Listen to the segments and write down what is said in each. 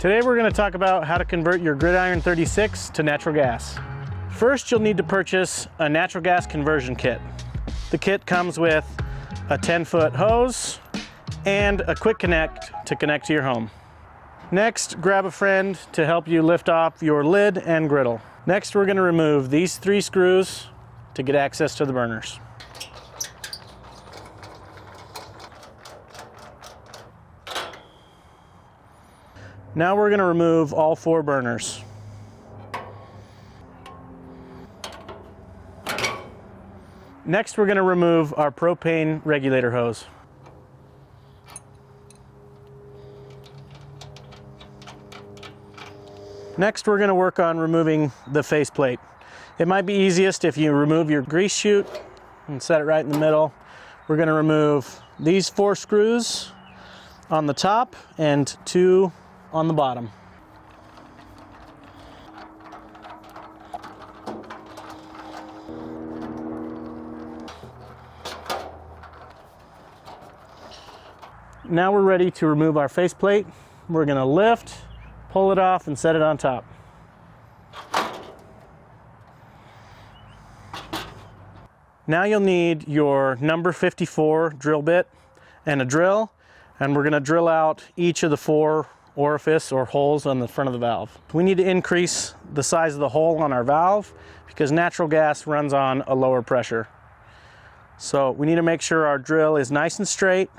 Today we're going to talk about how to convert your Gridiron 36 to natural gas. First, you'll need to purchase a natural gas conversion kit. The kit comes with a 10-foot hose and a quick connect to connect to your home. Next, grab a friend to help you lift off your lid and griddle. Next, we're going to remove these 3 screws to get access to the burners. Now we're going to remove all 4 burners. Next, we're going to remove our propane regulator hose. Next, we're going to work on removing the faceplate. It might be easiest if you remove your grease chute and set it right in the middle. We're going to remove these 4 screws on the top and 2 on the bottom. Now we're ready to remove our faceplate. We're going to lift, pull it off, and set it on top. Now you'll need your number 54 drill bit and a drill, and we're going to drill out each of the 4 orifice or holes on the front of the valve. We need to increase the size of the hole on our valve because natural gas runs on a lower pressure. So we need to make sure our drill is nice and straight.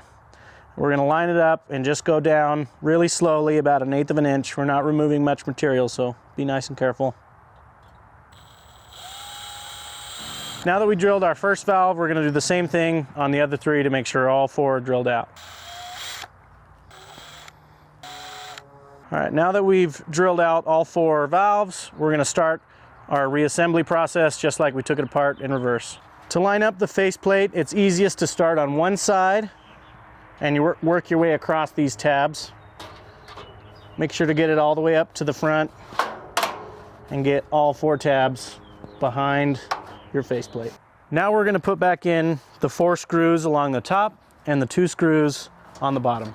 We're going to line it up and just go down really slowly, about 1/8 of an inch. We're not removing much material, so be nice and careful. Now that we drilled our first valve, we're going to do the same thing on the other 3 to make sure all 4 are drilled out. All right, now that we've drilled out all 4 valves, we're going to start our reassembly process just like we took it apart in reverse. To line up the faceplate, it's easiest to start on one side and you work your way across these tabs. Make sure to get it all the way up to the front and get all 4 tabs behind your faceplate. Now we're going to put back in the 4 screws along the top and the 2 screws on the bottom.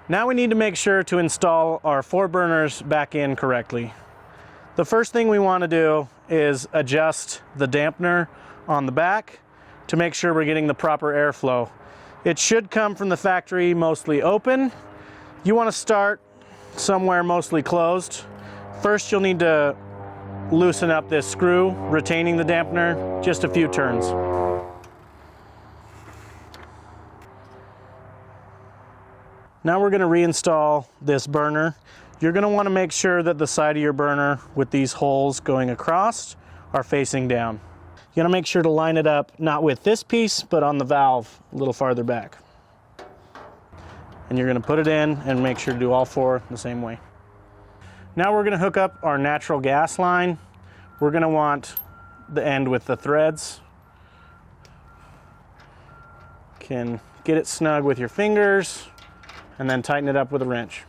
Now we need to make sure to install our 4 burners back in correctly. The first thing we want to do is adjust the dampener on the back to make sure we're getting the proper airflow. It should come from the factory mostly open. You want to start somewhere mostly closed. First, you'll need to loosen up this screw retaining the dampener, just a few turns. Now we're going to reinstall this burner. You're going to want to make sure that the side of your burner with these holes going across are facing down. You're going to make sure to line it up not with this piece, but on the valve a little farther back. And you're going to put it in and make sure to do all 4 the same way. Now we're going to hook up our natural gas line. We're going to want the end with the threads. Can get it snug with your fingers and then tighten it up with a wrench.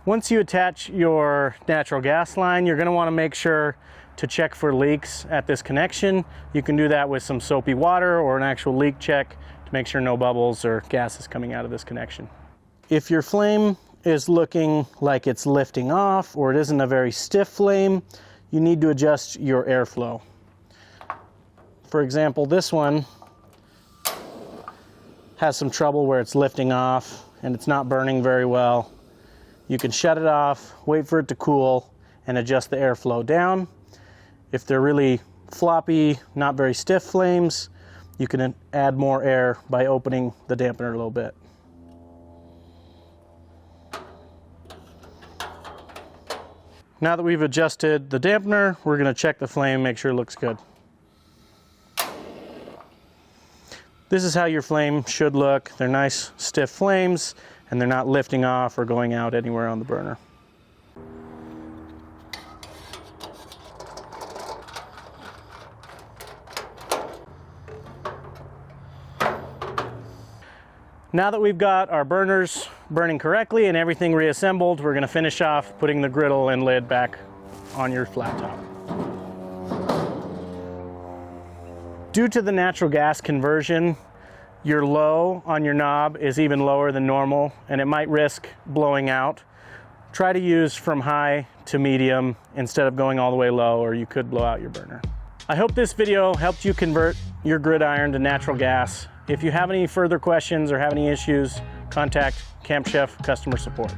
Once you attach your natural gas line, you're going to want to make sure to check for leaks at this connection. You can do that with some soapy water or an actual leak check to make sure no bubbles or gas is coming out of this connection. If your flame is looking like it's lifting off or it isn't a very stiff flame, you need to adjust your airflow. For example, this one has some trouble where it's lifting off and it's not burning very well. You can shut it off, wait for it to cool, and adjust the airflow down. If they're really floppy, not very stiff flames, you can add more air by opening the dampener a little bit. Now that we've adjusted the dampener, we're going to check the flame, make sure it looks good. This is how your flame should look. They're nice, stiff flames, and they're not lifting off or going out anywhere on the burner. Now that we've got our burners burning correctly and everything reassembled, we're going to finish off putting the griddle and lid back on your flat top. Due to the natural gas conversion, your low on your knob is even lower than normal, and it might risk blowing out. Try to use from high to medium instead of going all the way low, or you could blow out your burner. I hope this video helped you convert your gridiron to natural gas. If you have any further questions or have any issues, contact Camp Chef customer support.